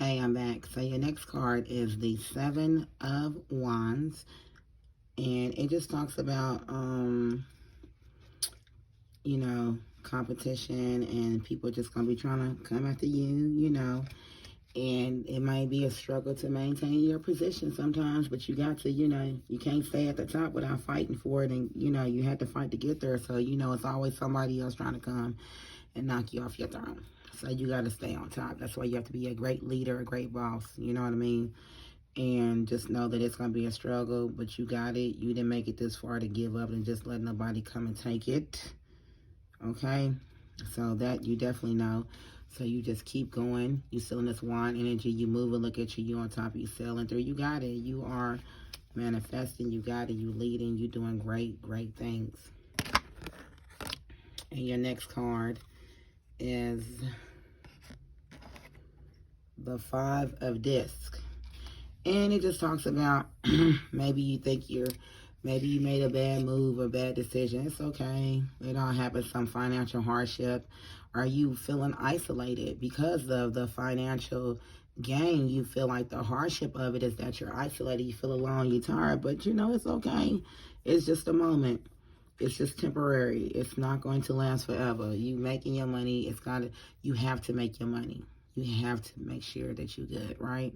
Hey, I'm back. So your next card is the Seven of Wands, and it just talks about, competition and people just gonna be trying to come after you, and it might be a struggle to maintain your position sometimes, but you got to, you can't stay at the top without fighting for it, and you have to fight to get there. So it's always somebody else trying to come and knock you off your throne. So you got to stay on top. That's why you have to be a great leader, a great boss. You know what I mean? And just know that it's going to be a struggle, but you got it. You didn't make it this far to give up and just let nobody come and take it. Okay? So that you definitely know. So you just keep going. You still in this wand energy. You move and look at you. You on top. You sailing through. You got it. You are manifesting. You got it. You leading. You doing great, great things. And your next card is the Five of Discs. And it just talks about maybe you think maybe you made a bad move or bad decision. It's okay. It all happens, some financial hardship. Are you feeling isolated because of the financial gain? You feel like the hardship of it is that you're isolated. You feel alone. You're tired. But it's okay. It's just a moment. It's just temporary. It's not going to last forever. You making your money. You have to make your money. You have to make sure that you're good, right?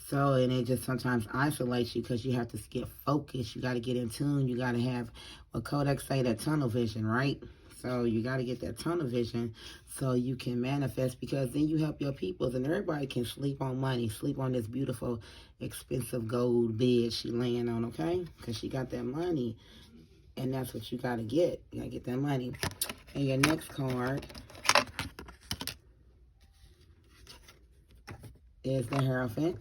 So, and it just sometimes isolates you because you have to get focused. You got to get in tune. You got to have what Kodak say, that tunnel vision, right? So you got to get that tunnel vision so you can manifest, because then you help your peoples, and everybody can sleep on money, sleep on this beautiful, expensive gold bed she laying on, okay? Because she got that money, and that's what you got to get. You got to get that money. And your next card is the Hierophant.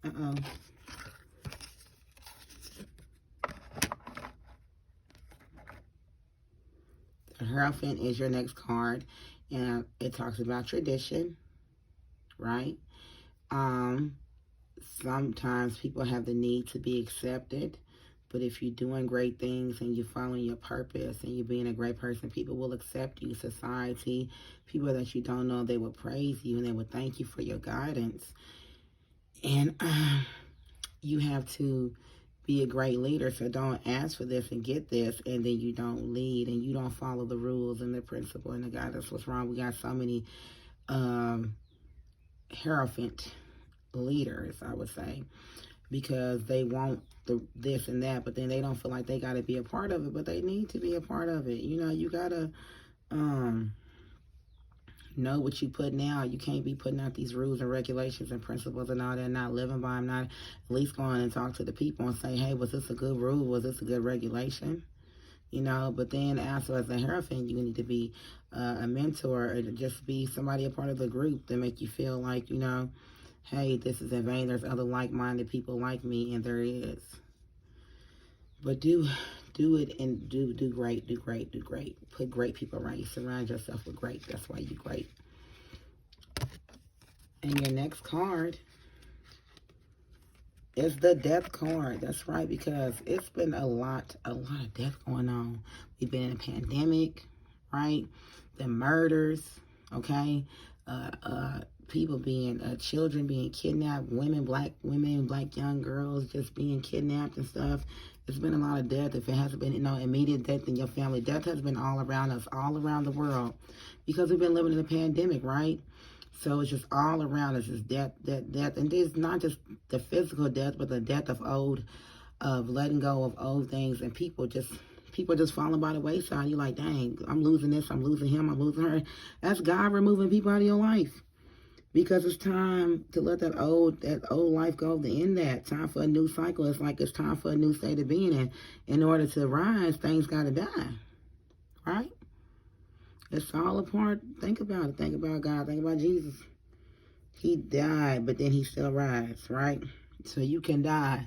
Uh-oh. The Hierophant is your next card, and it talks about tradition, right? Sometimes people have the need to be accepted, but if you're doing great things and you're following your purpose and you're being a great person, people will accept you. Society, people that you don't know, they will praise you and they will thank you for your guidance. And you have to be a great leader, so don't ask for this and get this, and then you don't lead and you don't follow the rules and the principle and the guidance. What's wrong? We got so many Hierophant leaders, I would say, because they want this and that, but then they don't feel like they got to be a part of it, but they need to be a part of it. You got to know what you put out. You can't be putting out these rules and regulations and principles and all that, not living by them, not at least going and talk to the people and say, hey, was this a good rule? Was this a good regulation? But then also as a Hierophant, you need to be a mentor, or just be somebody a part of the group to make you feel like, hey, this is in vain. There's other like-minded people like me, and there is. But do it and do great, do great, do great. Put great people around you. Surround yourself with great. That's why you're great. And your next card is the Death card. That's right, because it's been a lot of death going on. We've been in a pandemic, right? The murders, okay? People children being kidnapped, black women, black young girls just being kidnapped and stuff. It's been a lot of death. If it hasn't been, immediate death in your family, death has been all around us, all around the world, because we've been living in a pandemic, right? So it's just all around us, is death. And it's not just the physical death, but the death of letting go of old things, and people just falling by the wayside. You're like, dang, I'm losing this, I'm losing him, I'm losing her. That's God removing people out of your life. Because it's time to let that old life go, to end that. Time for a new cycle. It's like it's time for a new state of being. And in order to rise, things got to die. Right? It's all a part. Think about it. Think about God. Think about Jesus. He died, but then he still rise, right? So you can die.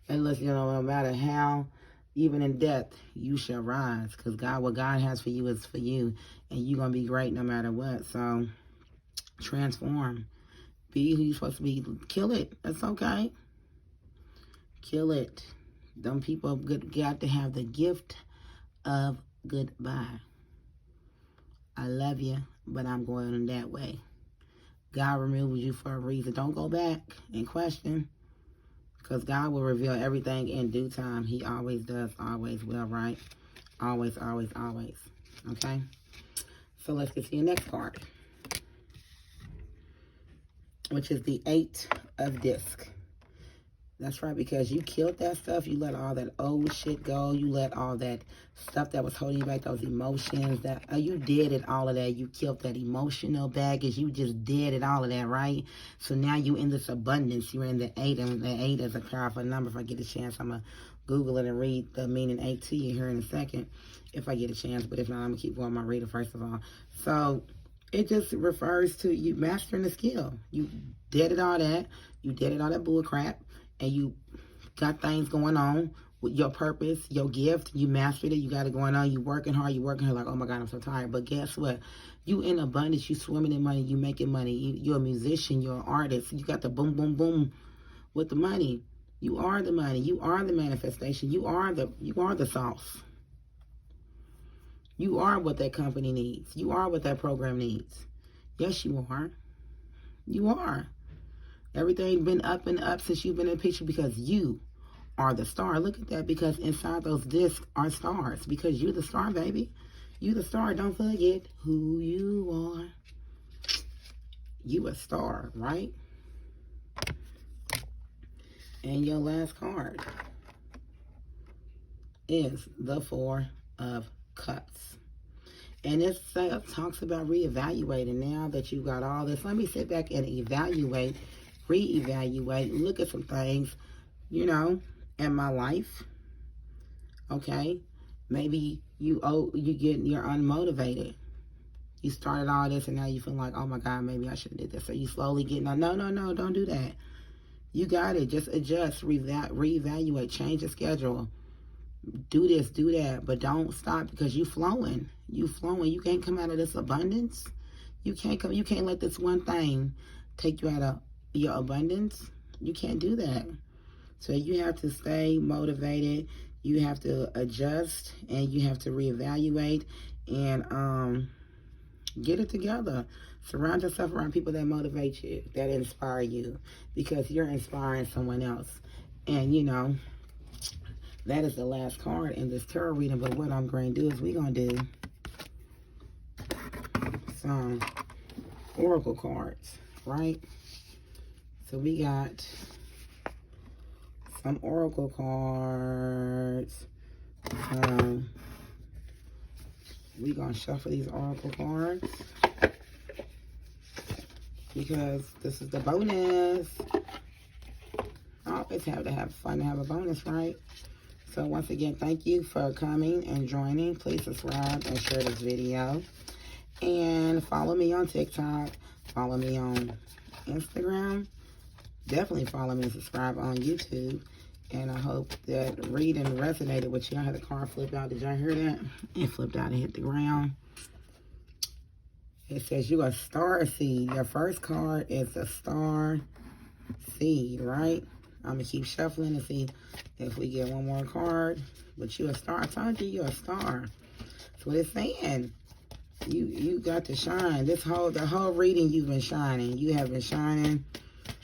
And listen, no matter how, even in death, you shall rise. Because what God has for you is for you. And you're going to be great no matter what. So transform. Be who you're supposed to be. Kill it. That's okay. Kill it. Them people got to have the gift of goodbye. I love you, but I'm going that way. God removes you for a reason. Don't go back and question, because God will reveal everything in due time. He always does, always will, right? Always, always, always. Okay? So let's get to your next card, which is the Eight of Discs. That's right, because you killed that stuff. You let all that old shit go. You let all that stuff that was holding you back, those emotions, that you did it, all of that. You killed that emotional baggage. You just did it, all of that, right? So now you in this abundance. You're in the 8, and the 8 is a powerful number. If I get a chance, I'm going to Google it and read the meaning 8 to you here in a second, if I get a chance. But if not, I'm going to keep going my reader first of all. So it just refers to you mastering the skill. You did it all that. You did it all that bull crap. And you got things going on with your purpose, your gift. You mastered it. You got it going on. You working hard. Like, oh my God, I'm so tired. But guess what? You in abundance. You swimming in money. You making money. You're a musician. You're an artist. You got the boom, boom, boom with the money. You are the money. You are the manifestation. You are the sauce. You are what that company needs. You are what that program needs. Yes, you are. You are. Everything been up and up since you've been in the picture, because you are the star. Look at that, because inside those discs are stars, because you're the star, baby. You the star. Don't forget who you are. You a star, right? And your last card is the Four of Cups. And this talks about reevaluating. Now that you got all this, let me sit back and evaluate, reevaluate, look at some things, in my life. Okay? Maybe you're unmotivated. You started all this and now you feel like, oh my God, maybe I should have did this. So you slowly getting on. No, don't do that. You got it. Just adjust, reevaluate, change the schedule. Do this, do that, but don't stop, because you flowing. You flowing. You can't come out of this abundance. You can't let this one thing take you out of your abundance. You can't do that. So you have to stay motivated. You have to adjust, and you have to reevaluate, and get it together. Surround yourself around people that motivate you, that inspire you, because you're inspiring someone else. And that is the last card in this tarot reading. But what I'm going to do is we're going to do some oracle cards, right? So we got some oracle cards. We're going to shuffle these oracle cards, because this is the bonus. I always have to have fun to have a bonus, right? So once again, thank you for coming and joining. Please subscribe and share this video. And follow me on TikTok. Follow me on Instagram. Definitely follow me and subscribe on YouTube. And I hope that reading resonated with you. I had the card flip out. Did y'all hear that? It flipped out and hit the ground. It says you are a star seed. Your first card is a star seed, right? I'm going to keep shuffling and see if we get one more card. But you're a star. I told you you're a star. That's what it's saying. You got to shine. The whole reading, you've been shining. You have been shining.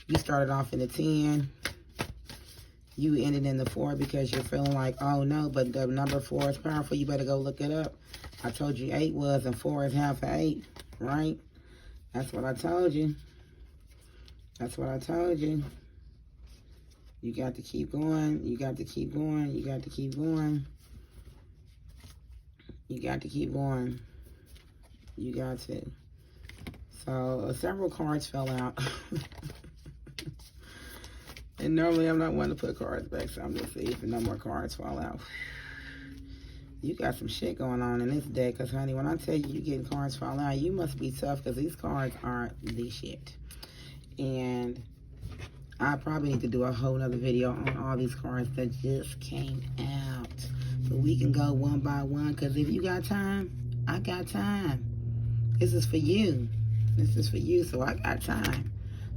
You started off in the 10. You ended in the 4 because you're feeling like, oh no, but the number 4 is powerful. You better go look it up. I told you 8 was, and 4 is half of 8, right? That's what I told you. That's what I told you. You got to keep going. You got to keep going. You got to keep going. You got to keep going. You got to. So several cards fell out. And normally I'm not one to put cards back, so I'm just see if no more cards fall out. You got some shit going on in this deck, because honey, when I tell you getting cards fall out, you must be tough, because these cards aren't the shit. And I probably need to do a whole nother video on all these cards that just came out. But we can go one by one, because if you got time, I got time. This is for you. This is for you, so I got time.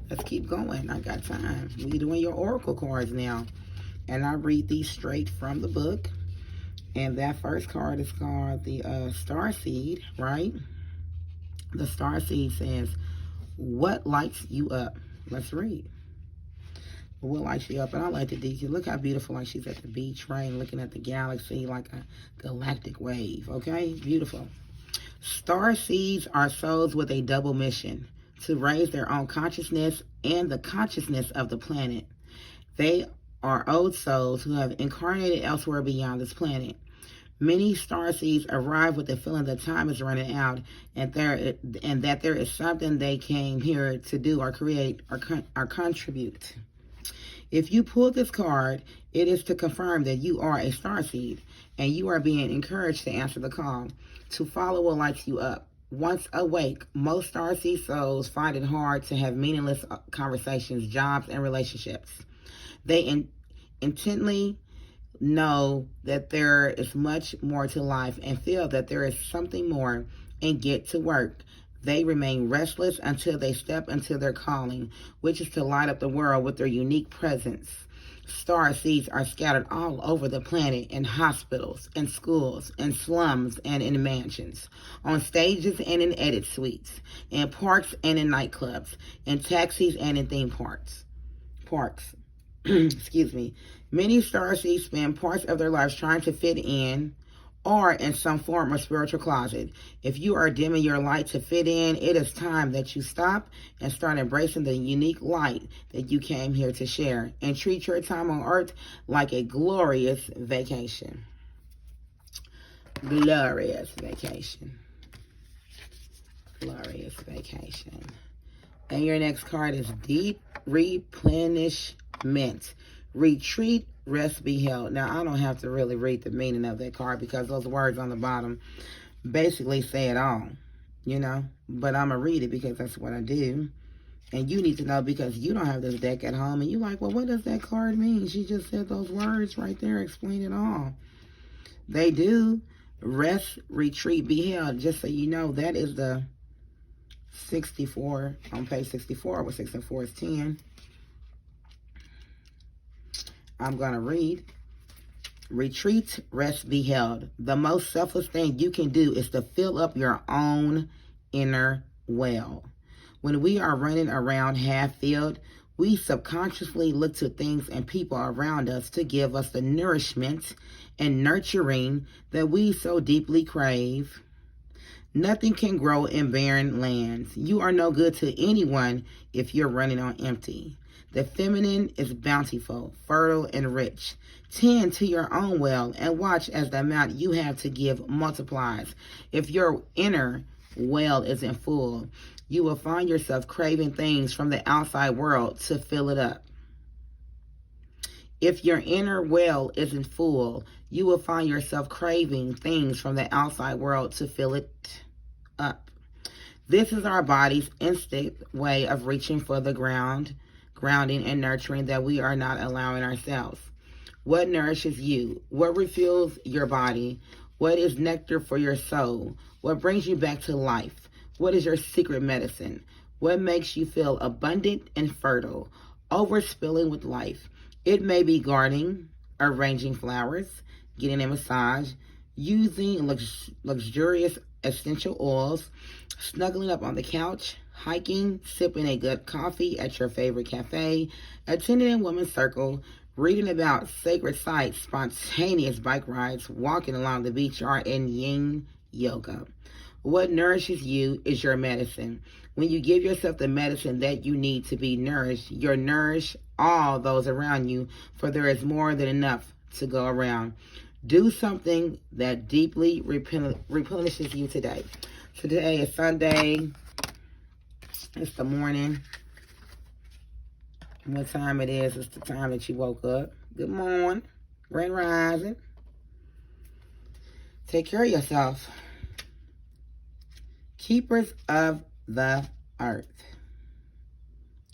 Let's keep going. I got time. We're doing your oracle cards now. And I read these straight from the book. And that first card is called the Star Seed, right? The Star Seed says, What lights you up? Let's read. What lights you up? And I like the detail. Look how beautiful, like she's at the beach, right? Looking at the galaxy like a galactic wave, okay? Beautiful. Star seeds are souls with a double mission: to raise their own consciousness and the consciousness of the planet. They are old souls who have incarnated elsewhere beyond this planet. Many star seeds arrive with the feeling that time is running out, and that there is something they came here to do or create or contribute. If you pull this card, it is to confirm that you are a starseed and you are being encouraged to answer the call, to follow what lights you up. Once awake, most starseed souls find it hard to have meaningless conversations, jobs, and relationships. They intently know that there is much more to life and feel that there is something more and get to work. They remain restless until they step into their calling, which is to light up the world with their unique presence. Star seeds are scattered all over the planet, in hospitals, in schools, in slums, and in mansions, on stages and in edit suites, in parks and in nightclubs, in taxis and in theme parks. Excuse me. Many starseeds spend parts of their lives trying to fit in or in some form of spiritual closet. If you are dimming your light to fit in, it is time that you stop and start embracing the unique light that you came here to share, and treat your time on earth like a glorious vacation. Glorious vacation. Glorious vacation. And your next card is deep replenishment. Retreat, rest, be held. Now, I don't have to really read the meaning of that card because those words on the bottom basically say it all, you know. But I'm going to read it because that's what I do. And you need to know because you don't have this deck at home. And you're like, well, what does that card mean? She just said those words right there explain it all. They do. Rest, retreat, be held. Just so you know, that is the 64 on page 64, where 6 and 4 is 10. I'm going to read. Retreat, rest, be held. The most selfless thing you can do is to fill up your own inner well. When we are running around half-filled, we subconsciously look to things and people around us to give us the nourishment and nurturing that we so deeply crave. Nothing can grow in barren lands. You are no good to anyone if you're running on empty. The feminine is bountiful, fertile, and rich. Tend to your own well and watch as the amount you have to give multiplies. If your inner well isn't full, you will find yourself craving things from the outside world to fill it up. If your inner well isn't full, you will find yourself craving things from the outside world to fill it up. This is our body's instinct way of reaching for the grounding and nurturing that we are not allowing ourselves. What nourishes you? What refuels your body? What is nectar for your soul? What brings you back to life? What is your secret medicine? What makes you feel abundant and fertile, overspilling with life? It may be gardening, arranging flowers, getting a massage, using luxurious essential oils, snuggling up on the couch, hiking, sipping a good coffee at your favorite cafe, attending a women's circle, reading about sacred sites, spontaneous bike rides, walking along the beach, or in yin yoga. What nourishes you is your medicine. When you give yourself the medicine that you need to be nourished, you'll nourish all those around you, for there is more than enough to go around. Do something that deeply replenishes you today. Today is Sunday. It's the morning. What time it is? It's the time that you woke up. Good morning. Grand rising. Take care of yourself. Keepers of the earth.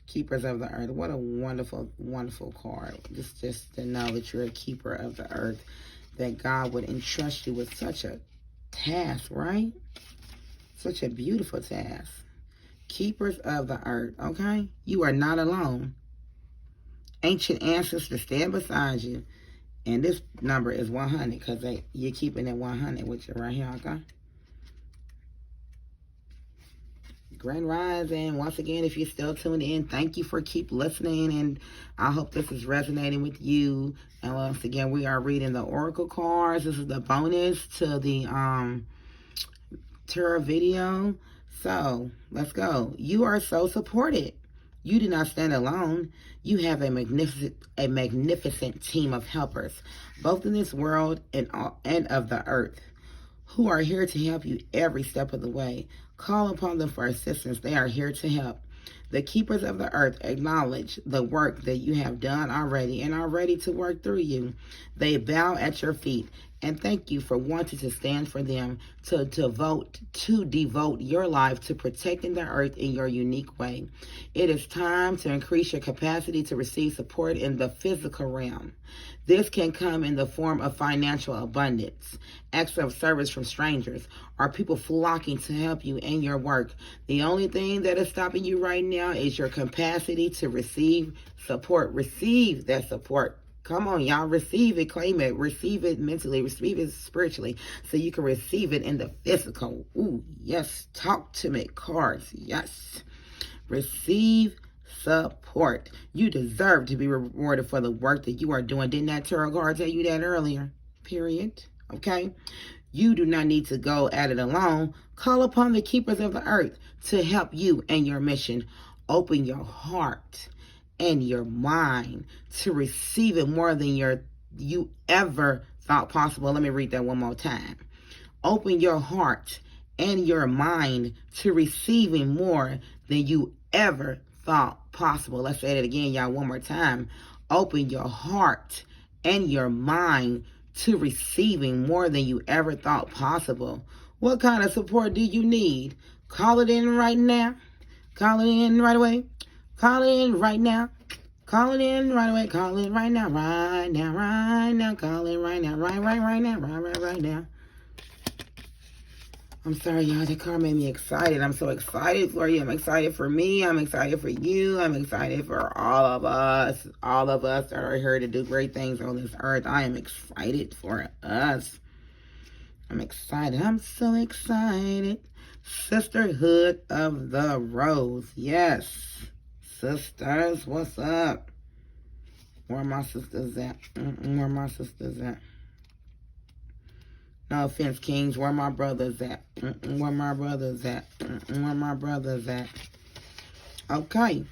Keepers of the earth. What a wonderful, wonderful card. Just to know that you're a keeper of the earth. That God would entrust you with such a task, right? Such a beautiful task. Keepers of the earth, okay? You are not alone. Ancient ancestors stand beside you. And this number is 100 because you're keeping it 100 with you right here, okay? Grand Rising. Once again, if you're still tuned in, thank you for keep listening, and I hope this is resonating with you. And once again, we are reading the Oracle cards. This is the bonus to the tarot video. So let's go. You are so supported. You do not stand alone. You have a magnificent team of helpers, both in this world and of the earth, who are here to help you every step of the way. Call upon them for assistance. They are here to help. The keepers of the earth acknowledge the work that you have done already and are ready to work through you. They bow at your feet and thank you for wanting to stand for them, to devote your life to protecting the earth in your unique way. It is time to increase your capacity to receive support in the physical realm. This can come in the form of financial abundance, acts of service from strangers, or people flocking to help you in your work. The only thing that is stopping you right now is your capacity to receive support. Receive that support. Come on, y'all. Receive it, claim it, receive it mentally, receive it spiritually, so you can receive it in the physical. Ooh, yes. Talk to me, cards. Yes. Receive support. You deserve to be rewarded for the work that you are doing. Didn't that tarot card tell you that earlier? Period. Okay? You do not need to go at it alone. Call upon the keepers of the earth to help you and your mission. Open your heart and your mind to receive it more than you ever thought possible. Let me read that one more time. Open your heart and your mind to receiving more than you ever thought possible. Let's say that again, y'all, one more time. Open your heart and your mind to receiving more than you ever thought possible. What kind of support do you need? Call it in right now. Call it in right away. Call it in right now. Call it in right away. Call it right now. Right now. Right now. Call it right now. Right now. Right now. I'm sorry, y'all. That card made me excited. I'm so excited for you. I'm excited for me. I'm excited for you. I'm excited for all of us. All of us that are here to do great things on this earth. I am excited for us. I'm excited. I'm so excited. Sisterhood of the Rose. Yes. Sisters, what's up? Where are my sisters at? Where are my sisters at? No offense, kings. Where my brothers at? Where my brothers at? Where my brothers at? Okay.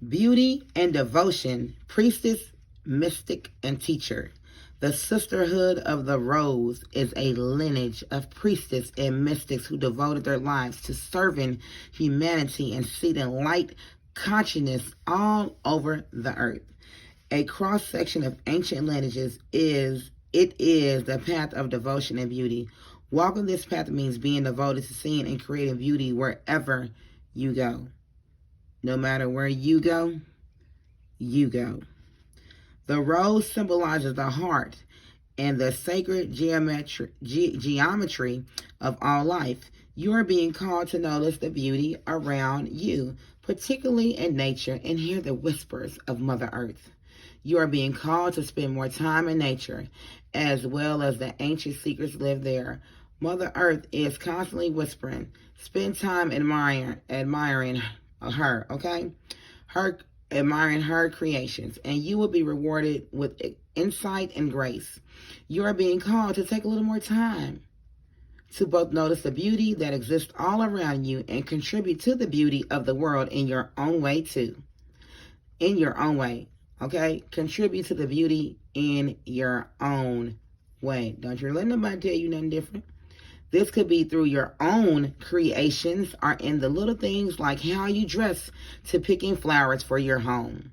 Beauty and devotion. Priestess, mystic, and teacher. The Sisterhood of the Rose is a lineage of priestess and mystics who devoted their lives to serving humanity and seeding light consciousness all over the earth. A cross-section of ancient lineages is the path of devotion and beauty. Walking this path means being devoted to seeing and creating beauty wherever you go. No matter where you go, you go. The rose symbolizes the heart and the sacred geometry of all life. You are being called to notice the beauty around you, particularly in nature, and hear the whispers of Mother Earth. You are being called to spend more time in nature, as well as the ancient secrets live there. Mother Earth is constantly whispering. Spend time admiring her, okay? Admiring her creations, and you will be rewarded with insight and grace. You are being called to take a little more time to both notice the beauty that exists all around you and contribute to the beauty of the world in your own way too. In your own way, okay? Contribute to the beauty in your own way. Don't you let nobody tell you nothing different. This could be through your own creations or in the little things like how you dress to picking flowers for your home.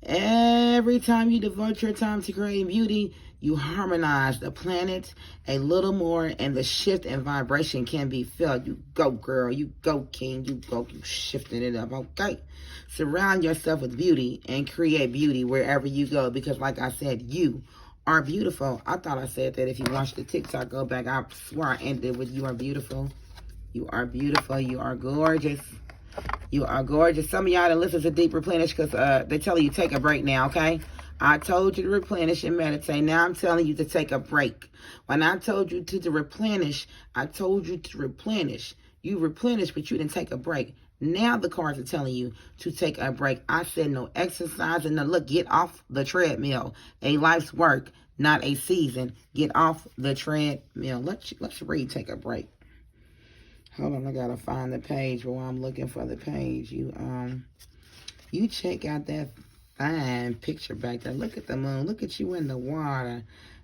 Every time you devote your time to creating beauty, you harmonize the planet a little more, and the shift in vibration can be felt. You go, girl. You go, king. You go. You shifting it up. Okay. Surround yourself with beauty and create beauty wherever you go, because like I said, you are beautiful. I thought I said that. If you watch the TikTok, go back. I swear I ended with you are beautiful. You are beautiful. You are gorgeous. You are gorgeous. Some of y'all that listen to Deep Replenish, because they tell you take a break now, okay? I told you to replenish and meditate. Now I'm telling you to take a break. When I told you to replenish, I told you to replenish. You replenished, but you didn't take a break. Now the cards are telling you to take a break. I said no exercise and no look, get off the treadmill. A life's work, not a season. Get off the treadmill. Let's read, take a break. Hold on, I gotta find the page while I'm looking for the page. You check out that fine picture back there. Look at the moon. Look at you in the water.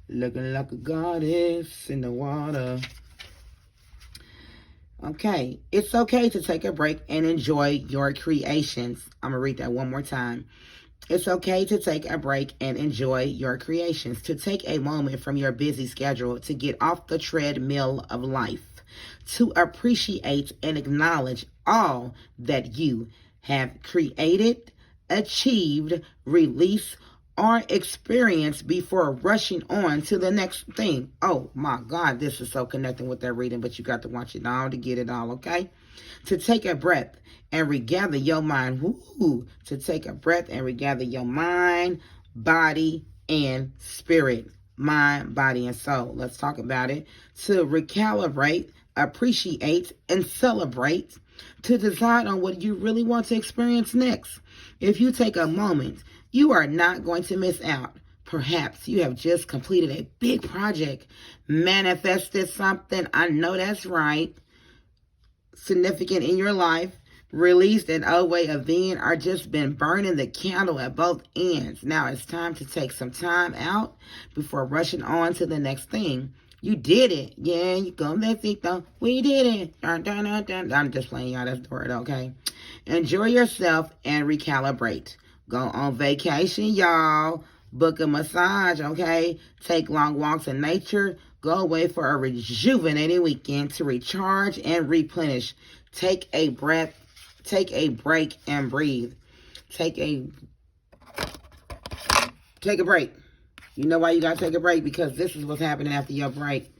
Looking like a goddess in the water. Okay, it's okay to take a break and enjoy your creations. I'm going to read that one more time. It's okay to take a break and enjoy your creations. To take a moment from your busy schedule to get off the treadmill of life. To appreciate and acknowledge all that you have created, achieved, released, or experienced before rushing on to the next thing. Oh my God, this is so connecting with that reading, but you got to watch it all to get it all, okay? To take a breath and regather your mind. Woo! To take a breath and regather your mind, body, and spirit. Mind, body, and soul. Let's talk about it. To recalibrate, appreciate, and celebrate. To decide on what you really want to experience next. If you take a moment, you are not going to miss out. Perhaps you have just completed a big project, manifested something, I know that's right, significant in your life, released an old way of being, or just been burning the candle at both ends. Now it's time to take some time out before rushing on to the next thing. You did it. Yeah, you go Mexico. We did it. Dun, dun, dun, dun. I'm just playing y'all. That's the word, okay? Enjoy yourself and recalibrate. Go on vacation, y'all. Book a massage, okay? Take long walks in nature. Go away for a rejuvenating weekend to recharge and replenish. Take a breath. Take a break and breathe. Take a break. You know why you got to take a break? Because this is what's happening after your break.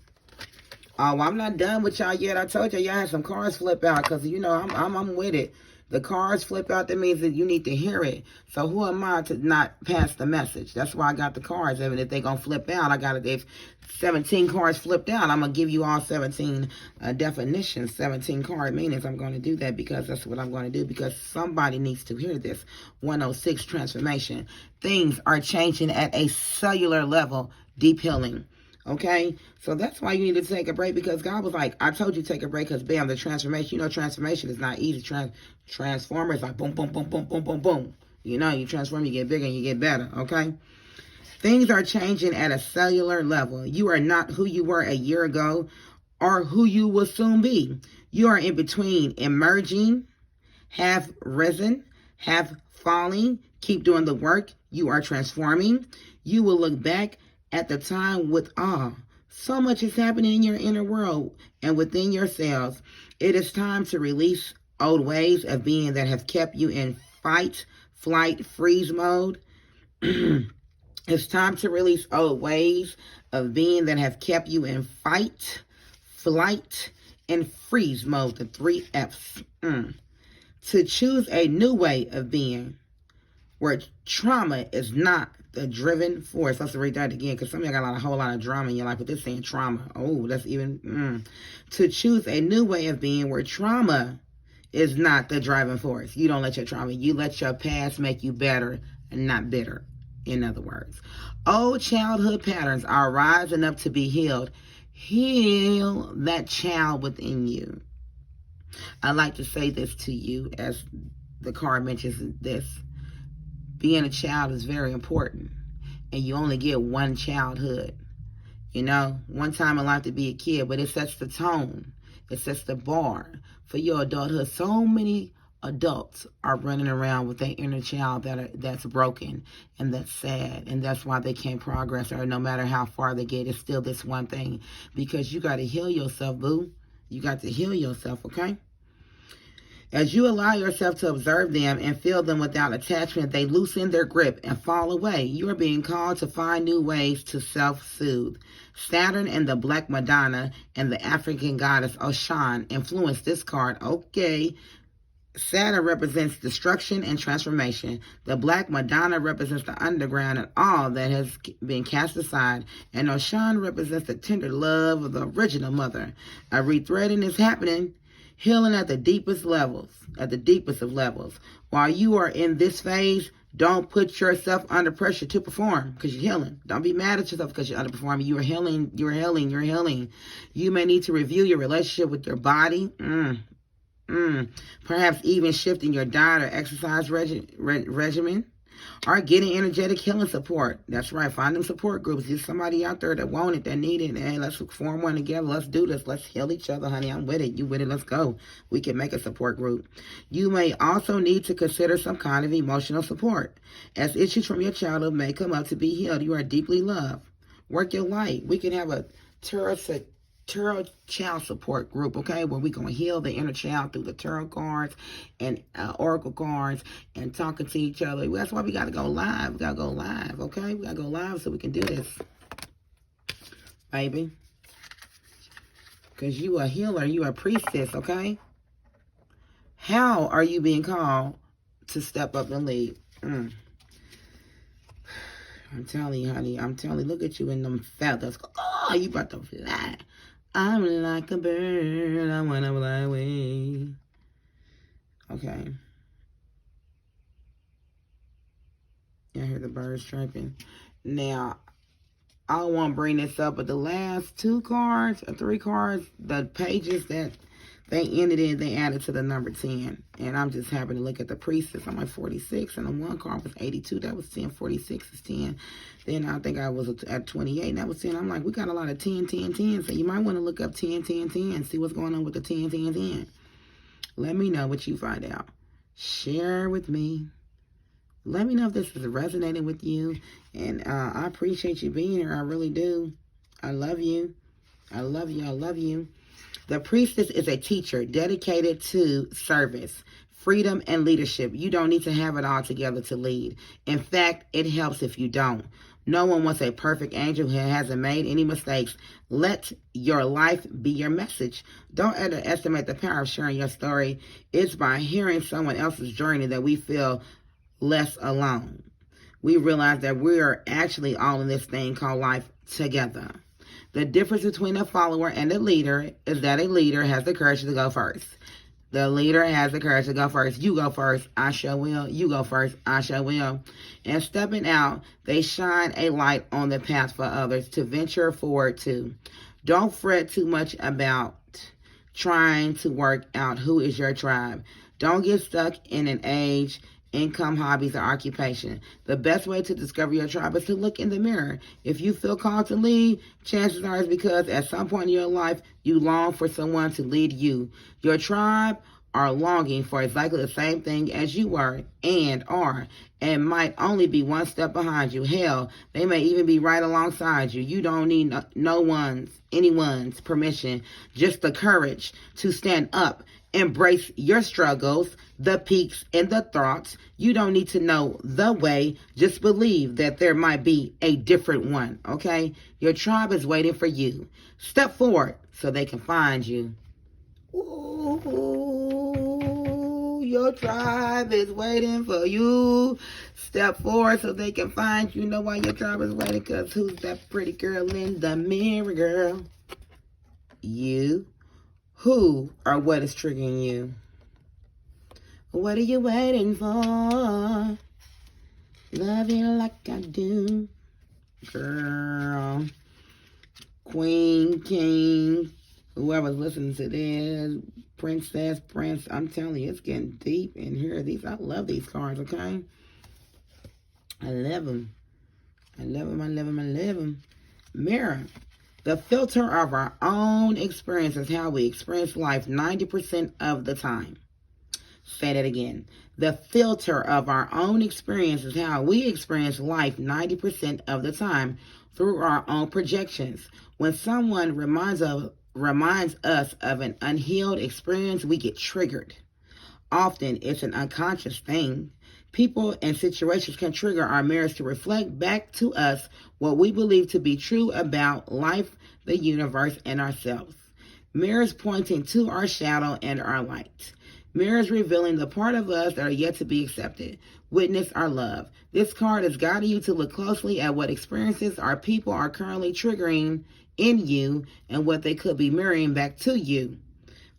Oh, I'm not done with y'all yet. I told y'all had some cards flip out because, you know, I'm with it. The cards flip out. That means that you need to hear it. So who am I to not pass the message? That's why I got the cards. Even if they're going to flip out, I got it. If 17 cards flipped out, I'm going to give you all 17 definitions, 17 card meanings. I'm going to do that because that's what I'm going to do because somebody needs to hear this. 106 transformation. Things are changing at a cellular level. Deep healing. Okay, so that's why you need to take a break because God was like, I told you to take a break because bam, the transformation, you know, transformation is not easy. Transformer is like boom, boom, boom, boom, boom, boom, boom. You know, you transform, you get bigger and you get better, okay? Things are changing at a cellular level. You are not who you were a year ago or who you will soon be. You are in between, emerging, half risen, half falling. Keep doing the work. You are transforming. You will look back at the time with awe. So much is happening in your inner world and within yourselves. It is time to release old ways of being that have kept you in fight, flight, freeze mode. It's time to release old ways of being that have kept you in fight, flight, and freeze mode, the 3 F's. To choose a new way of being where trauma is not the driven force. Let's read that again because some of y'all got a whole lot of drama in your life, but this saying trauma. Oh, that's even... To choose a new way of being where trauma is not the driving force. You don't let your trauma, you let your past make you better and not bitter. In other words, old childhood patterns are rising up to be healed. Heal that child within you. I like to say this to you as the card mentions this. Being a child is very important. And you only get one childhood. You know, one time in life to be a kid, but it sets the tone. It sets the bar for your adulthood. So many adults are running around with their inner child that's broken and that's sad. And that's why they can't progress, or no matter how far they get, it's still this one thing. Because you got to heal yourself, boo. You got to heal yourself, okay? As you allow yourself to observe them and feel them without attachment, they loosen their grip and fall away. You are being called to find new ways to self-soothe. Saturn and the Black Madonna and the African goddess Oshan influence this card. Okay. Saturn represents destruction and transformation. The Black Madonna represents the underground and all that has been cast aside. And Oshan represents the tender love of the original mother. A rethreading is happening. Healing at the deepest levels, at the deepest of levels. While you are in this phase, don't put yourself under pressure to perform because you're healing. Don't be mad at yourself because you're underperforming. You are healing, you're healing, you're healing. You may need to review your relationship with your body. Perhaps even shifting your diet or exercise regimen. Or getting energetic healing support. That's right. Find them support groups. There's somebody out there that want it, that need it. Hey, let's form one together. Let's do this. Let's heal each other, honey. I'm with it. You with it. Let's go. We can make a support group. You may also need to consider some kind of emotional support, as issues from your childhood may come up to be healed. You are deeply loved. Work your light. We can have a tarot child support group, okay, where we're going to heal the inner child through the tarot cards and oracle cards and talking to each other. That's why we got to go live. We got to go live, okay? We got to go live so we can do this, baby. Because you a healer. You a priestess, okay? How are you being called to step up and lead? I'm telling you, honey. I'm telling you, look at you in them feathers. Oh, you about to fly. I'm like a bird, I want to fly away. Okay. I hear the birds chirping. Now, I don't want to bring this up, but the last 2 cards or 3 cards, the pages that they ended in, they added to the number 10. And I'm just happy to look at the priestess. I'm like 46, and the one card was 82. That was 10. 46 is 10. Then I think I was at 28, and that was 10. I'm like, we got a lot of 10, 10, 10. So you might want to look up 10, 10, 10 and see what's going on with the 10, 10, 10. Let me know what you find out. Share with me. Let me know if this is resonating with you. And I appreciate you being here. I really do. I love you. I love you. I love you. The priestess is a teacher dedicated to service, freedom, and leadership. You don't need to have it all together to lead. In fact, it helps if you don't. No one wants a perfect angel who hasn't made any mistakes. Let your life be your message. Don't underestimate the power of sharing your story. It's by hearing someone else's journey that we feel less alone. We realize that we are actually all in this thing called life together. The difference between a follower and a leader is that a leader has the courage to go first. The leader has the courage to go first. You go first, I sure will. You go first, I sure will. And stepping out, they shine a light on the path for others to venture forward to. Don't fret too much about trying to work out who is your tribe. Don't get stuck in an age, income, hobbies, or occupation. The best way to discover your tribe is to look in the mirror. If you feel called to lead, chances are it's because at some point in your life, you long for someone to lead you. Your tribe are longing for exactly the same thing as you were and are, and might only be one step behind you. Hell, they may even be right alongside you. You don't need anyone's permission, just the courage to stand up. Embrace your struggles, the peaks and the thoughts. You don't need to know the way. Just believe that there might be a different one, okay? Your tribe is waiting for you. Step forward so they can find you. Ooh, your tribe is waiting for you. Step forward so they can find you. You know why your tribe is waiting? Because who's that pretty girl in the mirror, girl? You. Who or what is triggering you? What are you waiting for? Love you like I do. Girl. Queen, king, whoever's listening to this, princess, prince, I'm telling you, it's getting deep in here. I love these cards, okay? I love them. I love them, I love them, I love them. Mirror. The filter of our own experience is how we experience life 90% of the time. Say that again. The filter of our own experience is how we experience life 90% of the time through our own projections. When someone reminds us of an unhealed experience, we get triggered. Often it's an unconscious thing. People and situations can trigger our mirrors to reflect back to us what we believe to be true about life, the universe, and ourselves. Mirrors pointing to our shadow and our light. Mirrors revealing the part of us that are yet to be accepted. Witness our love. This card is guiding you to look closely at what experiences our people are currently triggering in you and what they could be mirroring back to you.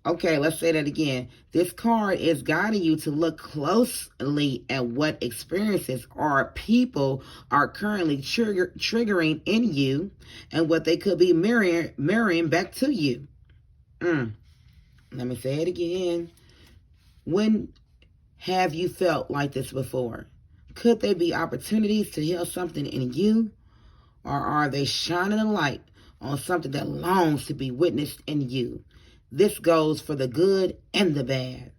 Okay, let's say that again. This card is guiding you to look closely at what experiences or people are currently triggering in you and what they could be mirroring back to you. Let me say it again. When have you felt like this before? Could they be opportunities to heal something in you? Or are they shining a light on something that longs to be witnessed in you? This goes for the good and the bad.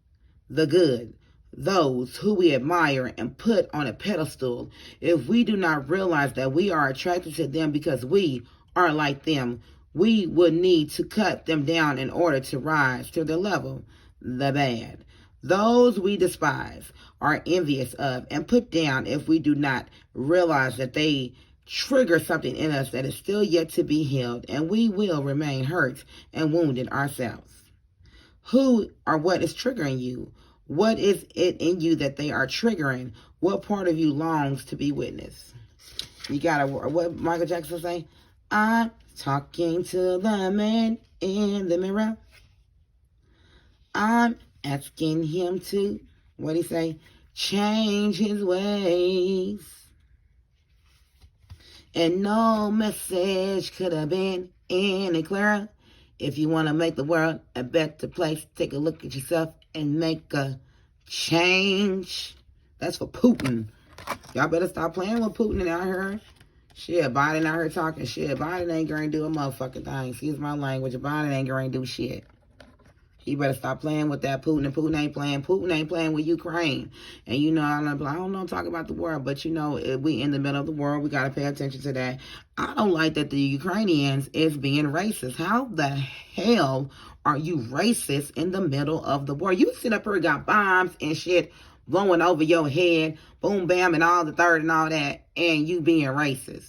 The good, those who we admire and put on a pedestal. If we do not realize that we are attracted to them because we are like them, we would need to cut them down in order to rise to their level. The bad, those we despise, are envious of, and put down if we do not realize that they trigger something in us that is still yet to be healed, and we will remain hurt and wounded ourselves. Who or what is triggering you? What is it in you that they are triggering? What part of you longs to be witnessed? You gotta, what Michael Jackson say? I'm talking to the man in the mirror. I'm asking him to, what he say? Change his ways. And no message could have been any clearer. If you want to make the world a better place, take a look at yourself and make a change. That's for Putin. Y'all better stop playing with Putin out here. Shit, Biden out here talking shit. Biden ain't going to do a motherfucking thing. Excuse my language. Biden ain't going to do shit. You better stop playing with that Putin. And Putin ain't playing. Putin ain't playing with Ukraine. And you know, I don't know, talk about the war, but you know, we in the middle of the war. We got to pay attention to that. I don't like that the Ukrainians is being racist. How the hell are you racist in the middle of the war? You sit up here, got bombs and shit blowing over your head, boom, bam, and all the third and all that, and you being racist.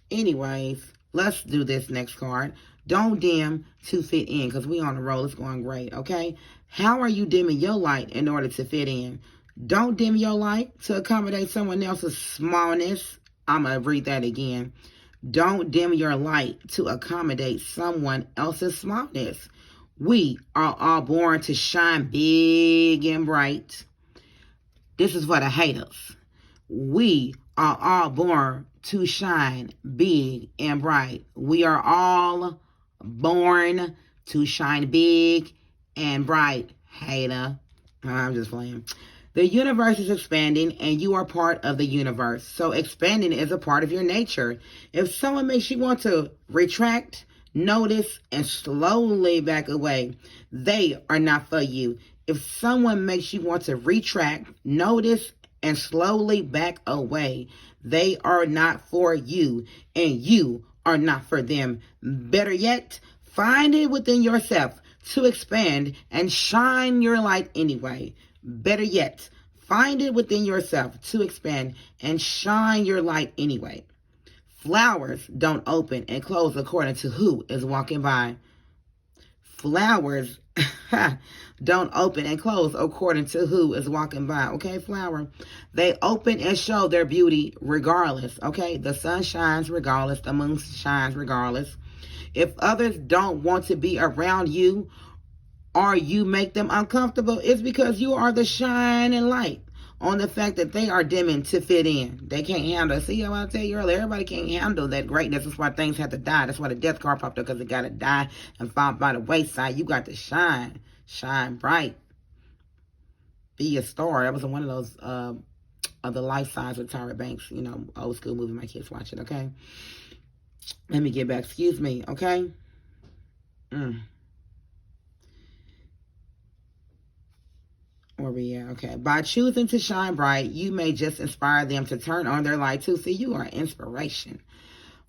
Anyways, let's do this next card. Don't dim to fit in, because we on the roll. It's going great, okay? How are you dimming your light in order to fit in? Don't dim your light to accommodate someone else's smallness. I'm going to read that again. Don't dim your light to accommodate someone else's smallness. We are all born to shine big and bright. This is for the haters. We are all born to shine big and bright. We are all born to shine big and bright. Hater. I'm just playing. The universe is expanding and you are part of the universe. So expanding is a part of your nature. If someone makes you want to retract, notice, and slowly back away, they are not for you. If someone makes you want to retract, notice, and slowly back away, they are not for you, and you are not for them. Better yet, find it within yourself to expand and shine your light anyway. Better yet, find it within yourself to expand and shine your light anyway. Flowers don't open and close according to who is walking by. Flowers don't open and close according to who is walking by. Okay, flower. They open and show their beauty regardless. Okay, the sun shines regardless. The moon shines regardless. If others don't want to be around you or you make them uncomfortable, it's because you are the shining light on the fact that they are dimming to fit in. They can't handle it. See how I tell you earlier, everybody can't handle that greatness. That's why things have to die. That's why the death card popped up, because it got to die and fall by the wayside. You got to shine. Shine bright. Be a star. That was one of those of the Life Size with Tyra Banks, you know, old school movie my kids watch it, okay? Let me get back. Excuse me, okay? Where we at? Okay. By choosing to shine bright, you may just inspire them to turn on their light too. See, you are inspiration.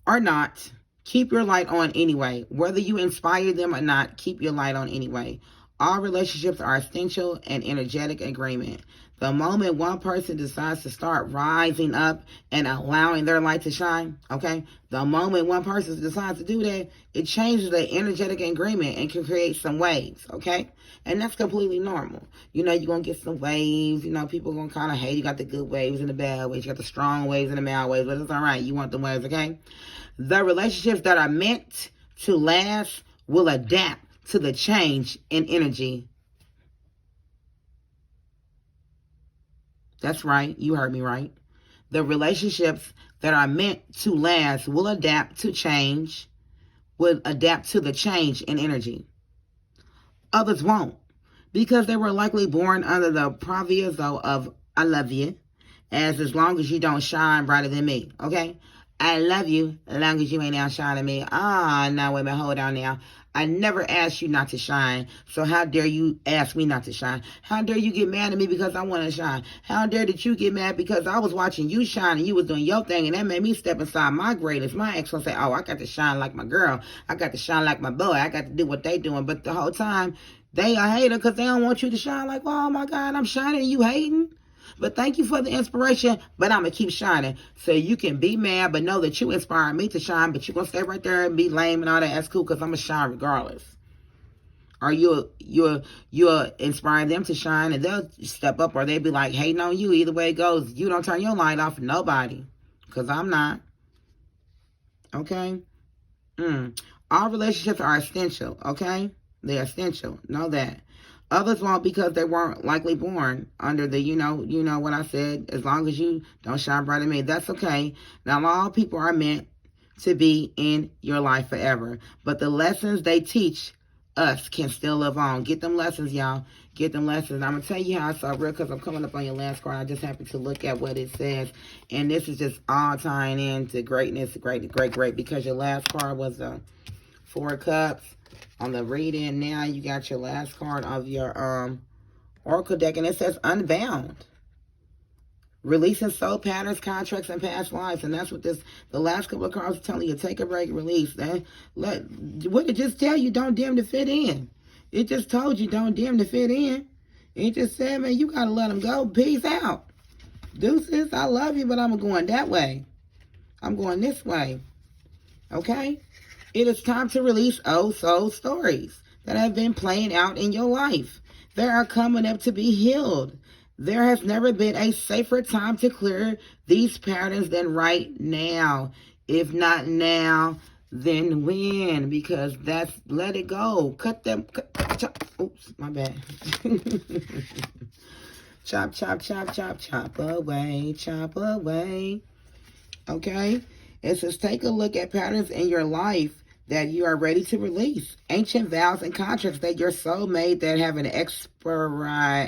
Or not, keep your light on anyway. Whether you inspire them or not, keep your light on anyway. All relationships are essential and energetic agreement. The moment one person decides to start rising up and allowing their light to shine, okay? The moment one person decides to do that, it changes the energetic agreement and can create some waves, okay? And that's completely normal. You know, you're going to get some waves. You know, people going to kind of hate. You got the good waves and the bad waves. You got the strong waves and the mild waves. But it's all right. You want the waves, okay? The relationships that are meant to last will adapt to the change in energy. That's right. You heard me right. The relationships that are meant to last will adapt to change, will adapt to the change in energy. Others won't, because they were likely born under the proviso of I love you, as long as you don't shine brighter than me, okay? I love you as long as you ain't outshining me. Now wait a minute, hold on now. I never asked you not to shine, so how dare you ask me not to shine? How dare you get mad at me because I want to shine? How dare did you get mad because I was watching you shine and you was doing your thing, and that made me step inside my greatness, my excellence, and say, oh, I got to shine like my girl. I got to shine like my boy. I got to do what they doing. But the whole time, they a hater because they don't want you to shine like, oh my God, I'm shining and you hating? But thank you for the inspiration, but I'm going to keep shining. So you can be mad, but know that you inspired me to shine, but you're going to stay right there and be lame and all that. That's cool, because I'm going to shine regardless. Or you're inspiring them to shine, and they'll step up, or they'll be like hating on you. Either way it goes, you don't turn your light off for nobody, because I'm not. Okay? All relationships are essential, okay? They're essential. Know that. Others won't, because they weren't likely born under the, you know what I said, as long as you don't shine bright at me. That's okay. Now, all people are meant to be in your life forever. But the lessons they teach us can still live on. Get them lessons, y'all. Get them lessons. I'm going to tell you how I saw real, because I'm coming up on your last card. I just happened to look at what it says. And this is just all tying into greatness, great, because your last card was the 4 of Cups. On the reading now, you got your last card of your Oracle deck, and it says Unbound. Releasing soul patterns, contracts, and past lives. And that's what the last couple of cards are telling you. Take a break, release. What it just tell you? Don't dim to fit in. It just told you don't dim to fit in. It just said, man, you got to let them go. Peace out. Deuces, I love you, but I'm going that way. I'm going this way. Okay? It is time to release old soul stories that have been playing out in your life. They are coming up to be healed. There has never been a safer time to clear these patterns than right now. If not now, then when? Because that's, let it go. Cut them, chop. Oops, my bad. Chop, chop, chop, chop, chop away, chop away. Okay? It says, take a look at patterns in your life that you are ready to release. Ancient vows and contracts that your soul made that have an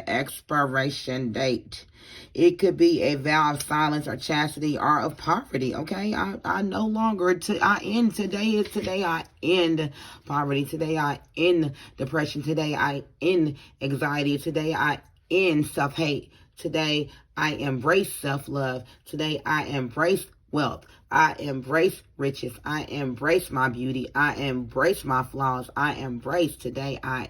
expiration date. It could be a vow of silence or chastity or of poverty. Okay, I no longer, I end, today I end poverty. Today I end depression. Today I end anxiety. Today I end self-hate. Today I embrace self-love. Today I embrace wealth. I embrace riches. I embrace my beauty. I embrace my flaws. I embrace today I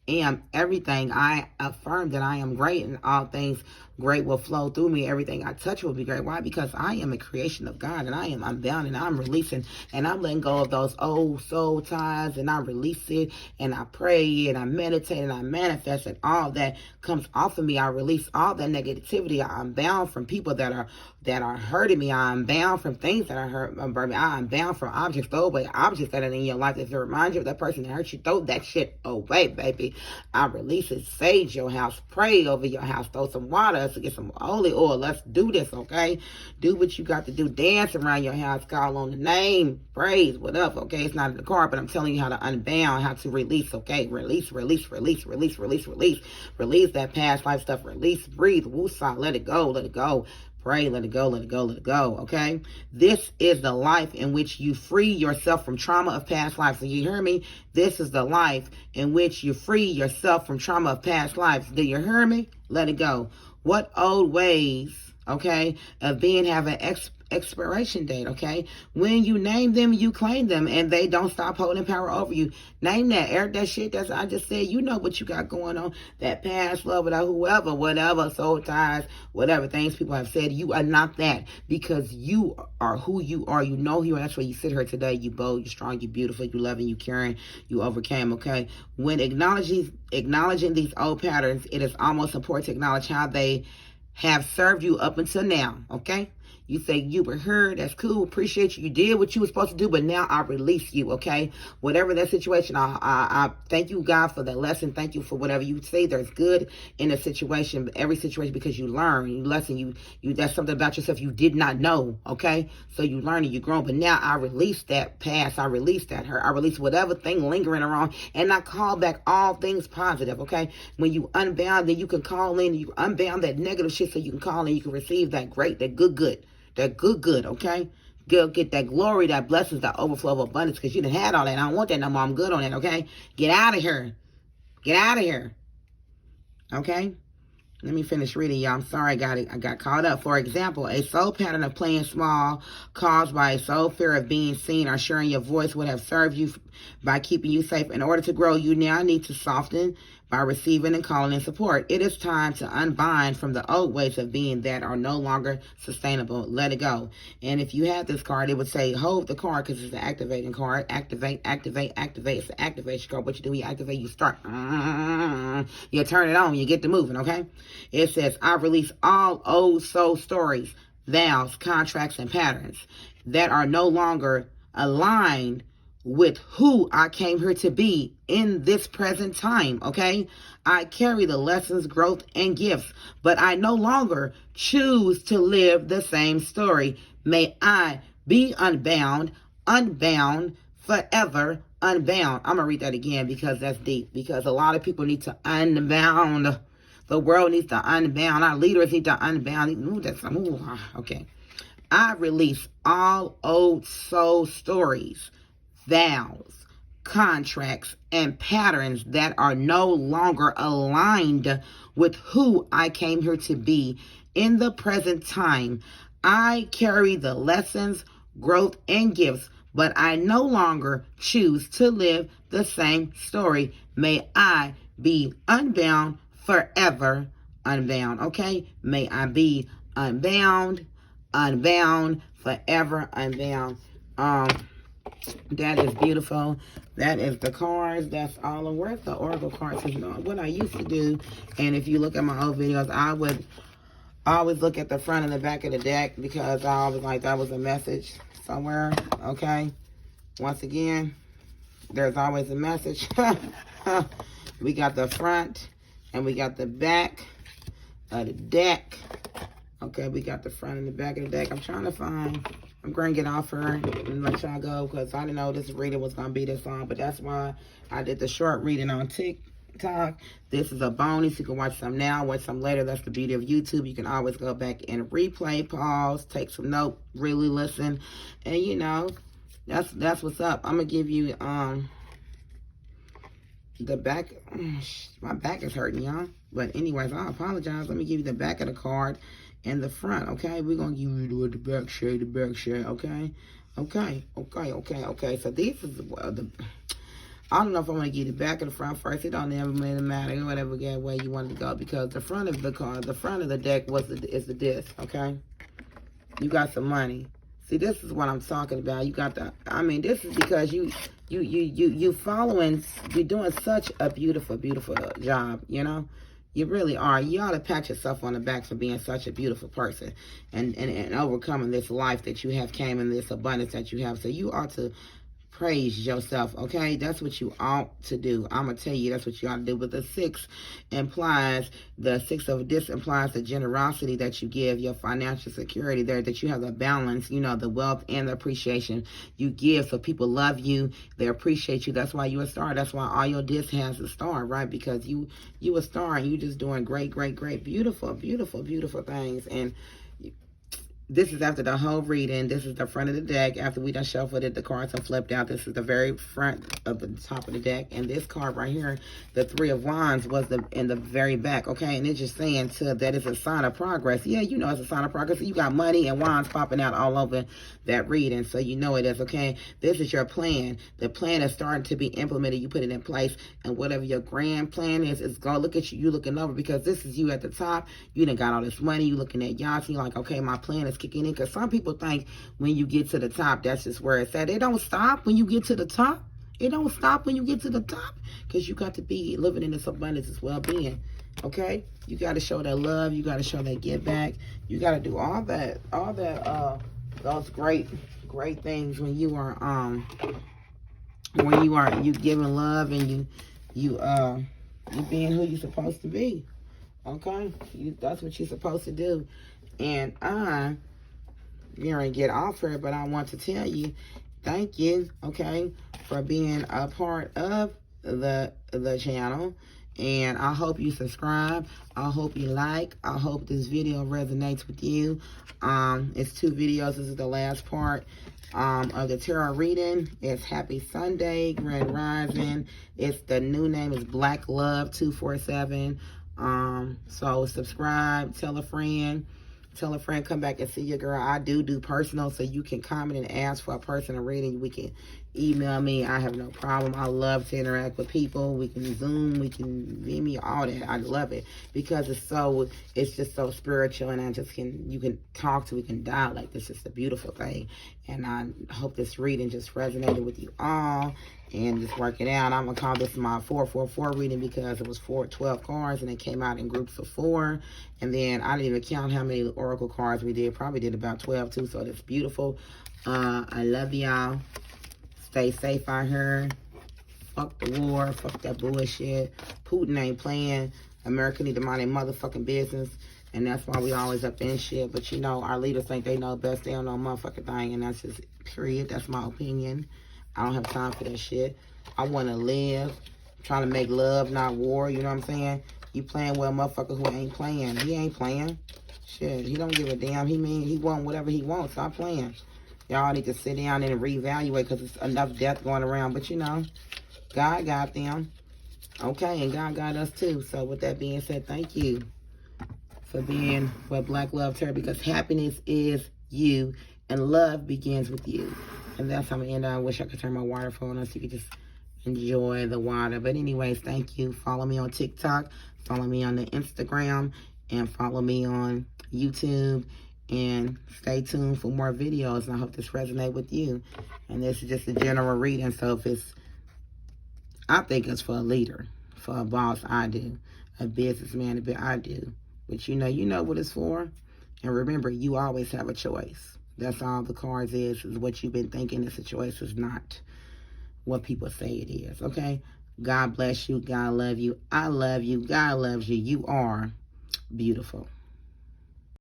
am everything. I affirm that I am great, and all things great will flow through me. Everything I touch will be great. Why? Because I am a creation of God, and I'm bound, and I'm releasing, and I'm letting go of those old soul ties, and I release it, and I pray, and I meditate, and I manifest, and all that comes off of me. I release all that negativity. I'm bound from people that are hurting me. I'm bound from things that are hurting me. I'm bound from objects. Throw away objects that are in your life. If it reminds you of that person that hurt you, throw that shit away, baby. I release it. Sage your house. Pray over your house. Throw some water. Let's get some holy oil. Let's do this, okay? Do what you got to do. Dance around your house. Call on the name. Praise. Whatever, okay? It's not in the card, but I'm telling you how to unbound, how to release, okay? Release, release, release, release, release, release. Release that past life stuff. Release. Breathe. Woosah. Let it go. Let it go. Pray, let it go, let it go, let it go, okay? This is the life in which you free yourself from trauma of past lives. So you hear me? This is the life in which you free yourself from trauma of past lives. Do you hear me? Let it go. What old ways, okay, of being have an expiration date, okay? When you name them, you claim them, and they don't stop holding power over you. Name that, air that shit that I just said. You know what you got going on. That past love, without whoever, whatever, soul ties, whatever things people have said. You are not that, because you are who you are. You know who you are. That's why you sit here today. You bold, you strong, you beautiful, you loving, you caring, you overcame, okay? When acknowledging these old patterns, it is almost important to acknowledge how they have served you up until now, okay? You say you were heard. That's cool. Appreciate you. You did what you were supposed to do, but now I release you, okay? Whatever that situation, I thank you, God, for that lesson. Thank you for whatever you say. There's good in a situation, every situation, because you learn, you lesson, you that's something about yourself you did not know, okay? So you learn and you grow. But now I release that past. I release that hurt. I release whatever thing lingering around, and I call back all things positive, okay? When you unbound, then you can call in, you unbound that negative shit, so you can call in, you can receive that great, that good, okay? Go get that glory, that blessings, that overflow of abundance, because you done had all that. I don't want that no more. I'm good on that, okay? Get out of here. Get out of here. Okay? Let me finish reading, y'all. I'm sorry I got caught up. For example, a soul pattern of playing small caused by a soul fear of being seen or sharing your voice would have served you by keeping you safe. In order to grow, you now need to soften by receiving and calling in support. It is time to unbind from the old ways of being that are no longer sustainable. Let it go. And if you had this card, it would say, hold the card, because it's the activating card. Activate. It's the activation card. What you do, you activate, you start. You turn it on, you get to moving, okay? It says, I release all old soul stories, vows, contracts, and patterns that are no longer aligned with who I came here to be in this present time, okay? I carry the lessons, growth, and gifts, but I no longer choose to live the same story. May I be unbound, forever unbound. I'm going to read that again because that's deep, because a lot of people need to unbound. The world needs to unbound. Our leaders need to unbound. Okay. I release all old soul stories, vows, contracts, and patterns that are no longer aligned with who I came here to be in the present time. I carry the lessons, growth, and gifts, but I no longer choose to live the same story. May I be unbound, forever unbound. Okay? May I be unbound, forever unbound. That is beautiful. That is the cards. That's all of worth. The oracle cards is what I used to do. And if you look at my old videos, I would always look at the front and the back of the deck, because I always like that was a message somewhere. Okay? Once again, there's always a message. We got the front and we got the back of the deck. Okay, we got the front and the back of the deck. I'm trying to find... I'm going to get off her and let y'all go, because I didn't know this reading was going to be this long. But that's why I did the short reading on TikTok. This is a bonus. You can watch some now, watch some later. That's the beauty of YouTube. You can always go back and replay, pause, take some note, really listen. And, you know, that's what's up. I'm going to give you the back. My back is hurting, y'all. But anyways, I apologize. Let me give you the back of the card and the front, okay? We're going to give you the back shade, okay? Okay. So this is I don't know if I want to give you the back of the front first. It don't ever matter, whatever way you want to go, because the front of the card, the front of the deck is the disc, okay? You got some money. See, this is what I'm talking about. You got the, this is because you following, you're doing such a beautiful job, you know? You really are. You ought to pat yourself on the back for being such a beautiful person and overcoming this life that you have came in, this abundance that you have. So you ought to praise yourself, okay? That's what you ought to do. I'm going to tell you that's what you ought to do. But the six implies, the six of this implies the generosity that you give, your financial security there, that you have the balance, you know, the wealth and the appreciation you give. So people love you. They appreciate you. That's why you're a star. That's why all your disc has a star, right? Because you a star and you just doing great, beautiful things. And this is after the whole reading. This is the front of the deck. After we done shuffled it, the cards are flipped out. This is the very front of the top of the deck. And this card right here, the Three of Wands, was in the very back, okay? And it's just saying that it's a sign of progress. Yeah, you know it's a sign of progress. You got money and wands popping out all over that reading, so you know it is, okay? This is your plan. The plan is starting to be implemented. You put it in place, and whatever your grand plan is go look at you looking over, because this is you at the top. You done got all this money. You looking at yachts, and you're like, okay, my plan is kicking in, because some people think when you get to the top, that's just where it's at. It don't stop when you get to the top. It don't stop when you get to the top, because you got to be living in this abundance as well-being. Okay? You got to show that love. You got to show that give back. You got to do all that, those great things when you are, you giving love and you being who you're supposed to be. Okay? That's what you're supposed to do. And you're going to get off her, but I want to tell you, thank you, okay, for being a part of the channel. And I hope you subscribe. I hope you like. I hope this video resonates with you. It's 2 videos. This is the last part of the tarot reading. It's Happy Sunday, Grand Rising. It's the new name is Black Love 247. So subscribe, tell a friend. Tell a friend, come back and see your girl. I do personal, so you can comment and ask for a personal reading. We can email me. I have no problem. I love to interact with people. We can Zoom. We can me all that. I love it because it's just so spiritual, and you can talk to, we can dialogue. It's just a beautiful thing. And I hope this reading just resonated with you all and just work it out. I'm going to call this my 444 reading because it was 12 cards and it came out in groups of 4. And then I didn't even count how many oracle cards we did. Probably did about 12 too, so that's beautiful. I love y'all. Stay safe out here. Fuck the war. Fuck that bullshit. Putin ain't playing. America need to mind their motherfucking business. And that's why we always up in shit. But you know, our leaders think they know best. They don't know motherfucking thing. And that's just period. That's my opinion. I don't have time for that shit. I want to live. I'm trying to make love, not war. You know what I'm saying? You playing with a motherfucker who ain't playing. He ain't playing. Shit, he don't give a damn. He want whatever he wants. Stop playing. Y'all need to sit down and reevaluate because there's enough death going around. But you know, God got them. Okay, and God got us too. So with that being said, thank you for being what Black Love Tarot, because happiness is you and love begins with you. And that's how I'm going to end. I wish I could turn my water phone on so you could just enjoy the water. But anyways, thank you. Follow me on TikTok. Follow me on the Instagram. And follow me on YouTube. And stay tuned for more videos. And I hope this resonates with you. And this is just a general reading. So I think it's for a leader. For a boss, I do. A businessman, I do. But you know what it's for. And remember, you always have a choice. That's all the cards is what you've been thinking. It's a choice. It's not what people say it is. Okay? God bless you. God love you. I love you. God loves you. You are beautiful.